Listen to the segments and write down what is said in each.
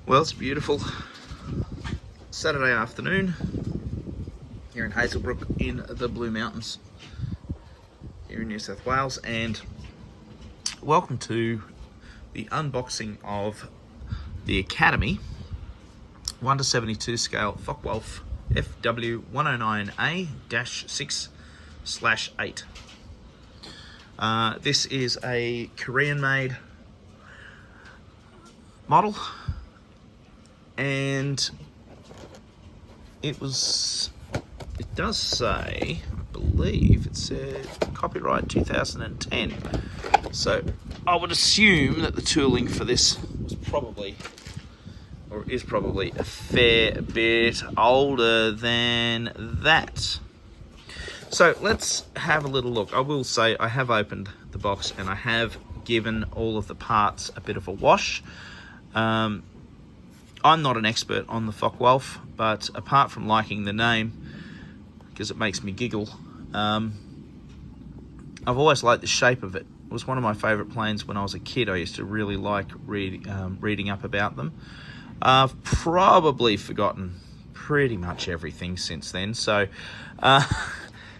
Well, it's a beautiful Saturday afternoon here in Hazelbrook in the Blue Mountains here in New South Wales, and welcome to the unboxing of the Academy 1:72 scale Focke-Wulf Wf190A-6/8. This is a Korean-made model, and it does say, I believe it said copyright 2010, so I would assume that the tooling for this was probably, or is probably, a fair bit older than that. So let's have a little look. I will say I have opened the box and I have given all of the parts a bit of a wash. I'm not an expert on the Focke-Wulf, but apart from liking the name, because it makes me giggle, I've always liked the shape of it. It was one of my favourite planes when I was a kid. I used to really like reading up about them. I've probably forgotten pretty much everything since then, so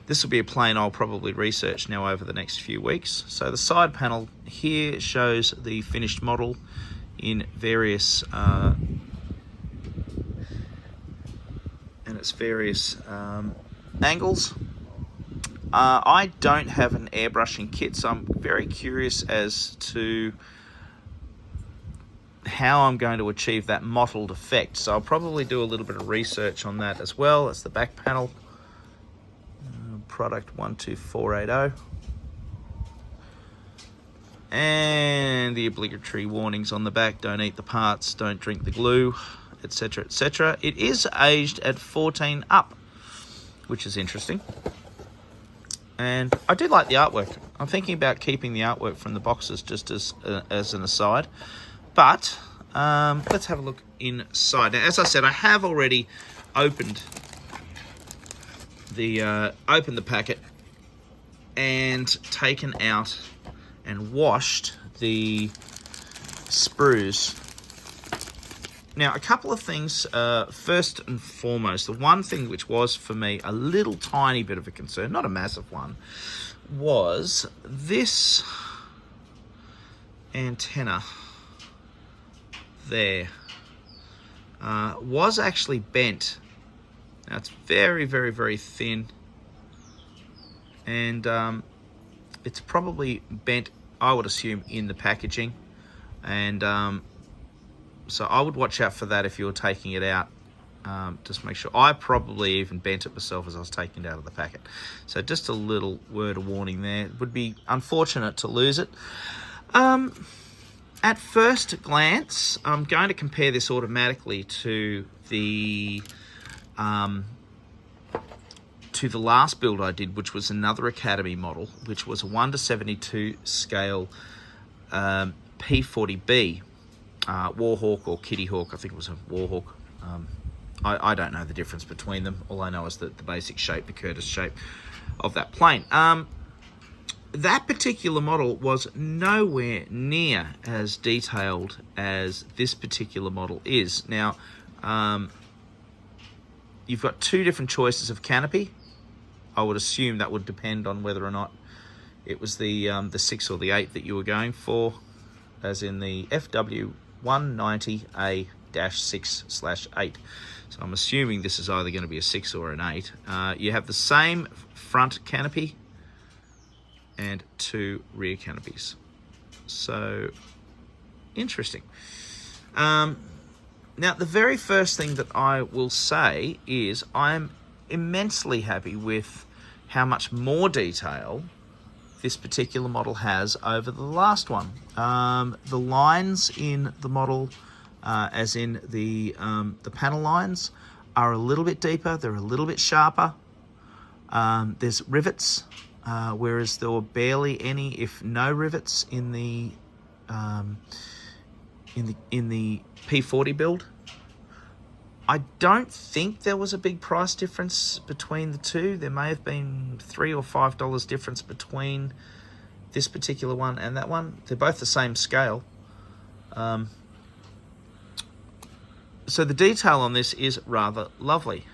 this will be a plane I'll probably research now over the next few weeks. So the side panel here shows the finished model in various angles. I don't have an airbrushing kit, so I'm very curious as to how I'm going to achieve that mottled effect. So I'll probably do a little bit of research on that as well. That's the back panel, product 12480. And the obligatory warnings on the back: don't eat the parts, don't drink the glue, etc, etc. It is aged at 14 up, which is interesting. And I do like the artwork. I'm thinking about keeping the artwork from the boxes just as an aside. But let's have a look inside. Now, as I said, I have already opened the packet and taken out and washed the sprues. Now, a couple of things. First and foremost, the one thing which was for me a little tiny bit of a concern, not a massive one, was this antenna there was actually bent. Now, it's very, very, very thin, and it's probably bent, I would assume, in the packaging, and so I would watch out for that if you were taking it out. Just make sure. I probably even bent it myself as I was taking it out of the packet. So just a little word of warning there. It would be unfortunate to lose it. At first glance, I'm going to compare this automatically to the last build I did, which was another Academy model, which was a 1:72 scale P40B. Warhawk or Kitty Hawk. I think it was a Warhawk. I don't know the difference between them. All I know is that the basic shape, the Curtis shape of that plane. That particular model was nowhere near as detailed as this particular model is. Now, you've got two different choices of canopy. I would assume that would depend on whether or not it was the 6 or the 8 that you were going for, as in the FW190A-6/8. So I'm assuming this is either going to be a 6 or an 8. You have the same front canopy and two rear canopies. So, interesting. Now, the very first thing that I will say is I'm immensely happy with how much more detail this particular model has over the last one. The lines in the model, as in the panel lines, are a little bit deeper. They're a little bit sharper. There's rivets, whereas there were barely any, if no, rivets in the P40 build. I don't think there was a big price difference between the two. There may have been $3 or $5 difference between this particular one and that one. They're both the same scale. So the detail on this is rather lovely.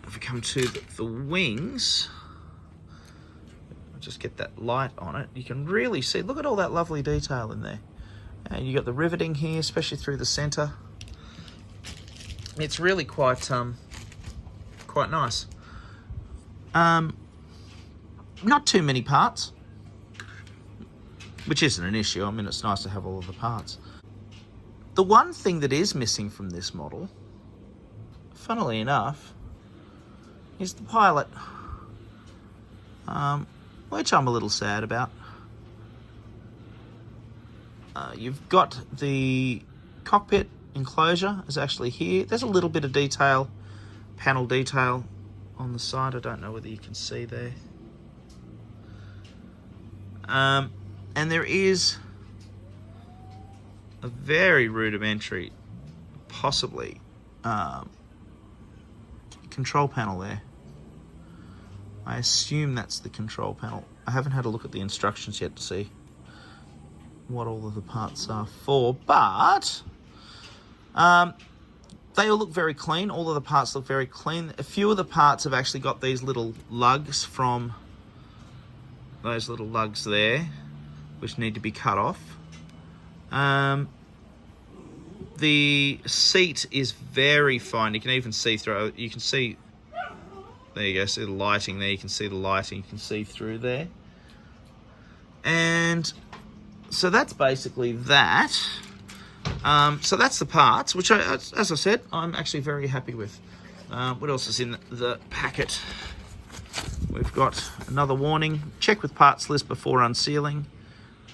If we come to the wings, I'll just get that light on it. You can really see, look at all that lovely detail in there. And you got the riveting here, especially through the center. It's really quite nice. Not too many parts, which isn't an issue. I mean, it's nice to have all of the parts. The one thing that is missing from this model, funnily enough, is the pilot, which I'm a little sad about. You've got the cockpit enclosure is actually here. There's a little bit of detail, panel detail on the side. I don't know whether you can see there. And there is a very rudimentary, possibly, control panel there. I assume that's the control panel. I haven't had a look at the instructions yet to see what all of the parts are for, but they all look very clean. All of the parts look very clean. A few of the parts have actually got these little lugs from those little lugs there, which need to be cut off. The seat is very fine. You can even see through. You can see. There you go. See the lighting there. You can see the lighting. You can see through there. And so that's basically that. So that's the parts, which, as I said, I'm actually very happy with. What else is in the packet? We've got another warning. Check with parts list before unsealing.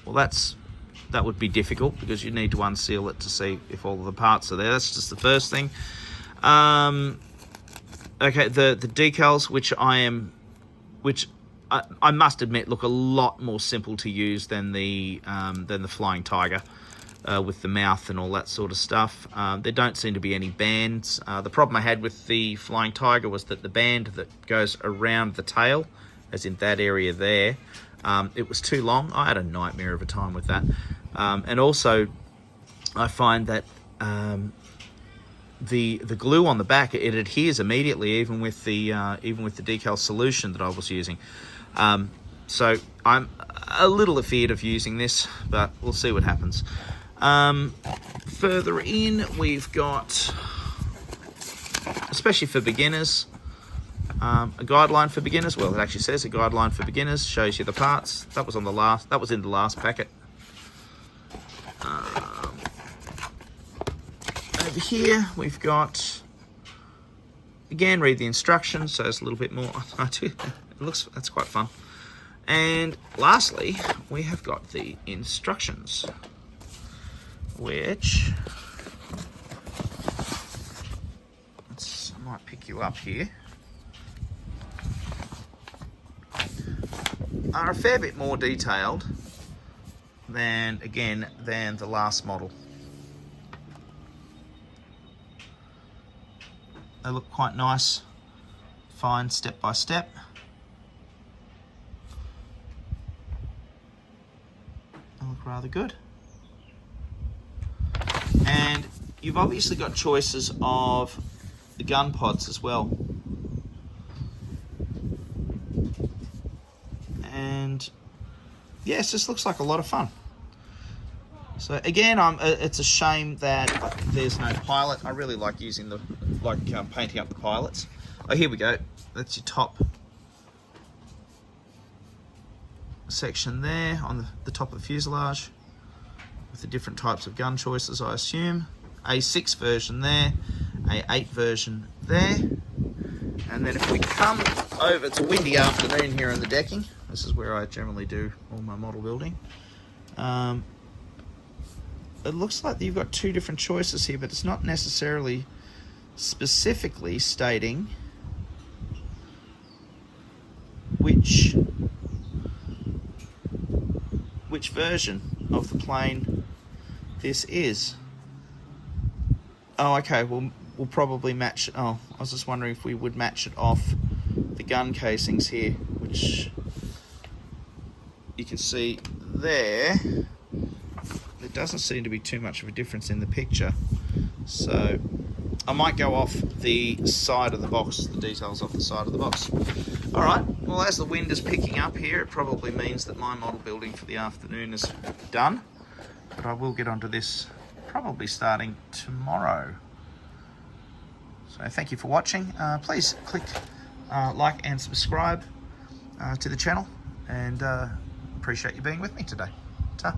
Well, that would be difficult because you need to unseal it to see if all of the parts are there. That's just the first thing. Okay, the decals, which I must admit look a lot more simple to use than the Flying Tiger. With the mouth and all that sort of stuff. There don't seem to be any bands. The problem I had with the Flying Tiger was that the band that goes around the tail, as in that area there, it was too long. I had a nightmare of a time with that. And also, I find that the glue on the back, it adheres immediately, even with the decal solution that I was using. So I'm a little afeared of using this, but we'll see what happens. Further in, we've got, especially for beginners, a guideline for beginners. Well, it actually says a guideline for beginners, shows you the parts. That was in the last packet. Over here, we've got, again, read the instructions, so it's a little bit more. That's quite fun. And lastly, we have got the instructions, which I might pick you up here, are a fair bit more detailed than the last model. They look quite nice, fine, step by step. They look rather good. And you've obviously got choices of the gun pods as well. And yes, this looks like a lot of fun. So again, it's a shame that there's no pilot. I really like using painting up the pilots. Oh, here we go. That's your top section there on the top of the fuselage with the different types of gun choices, I assume. A6 version there, A8 version there. And then if we come over, it's a windy afternoon here in the decking. This is where I generally do all my model building. It looks like you've got two different choices here, but it's not necessarily specifically stating which version of the plane this is. Oh, okay, we'll probably match. Oh, I was just wondering if we would match it off the gun casings here, which you can see there. There doesn't seem to be too much of a difference in the picture. So I might go off the side of the box, the details off the side of the box. All right, well, as the wind is picking up here, it probably means that my model building for the afternoon is done, but I will get onto this probably starting tomorrow. So thank you for watching. Please click like and subscribe to the channel, and appreciate you being with me today. Ta.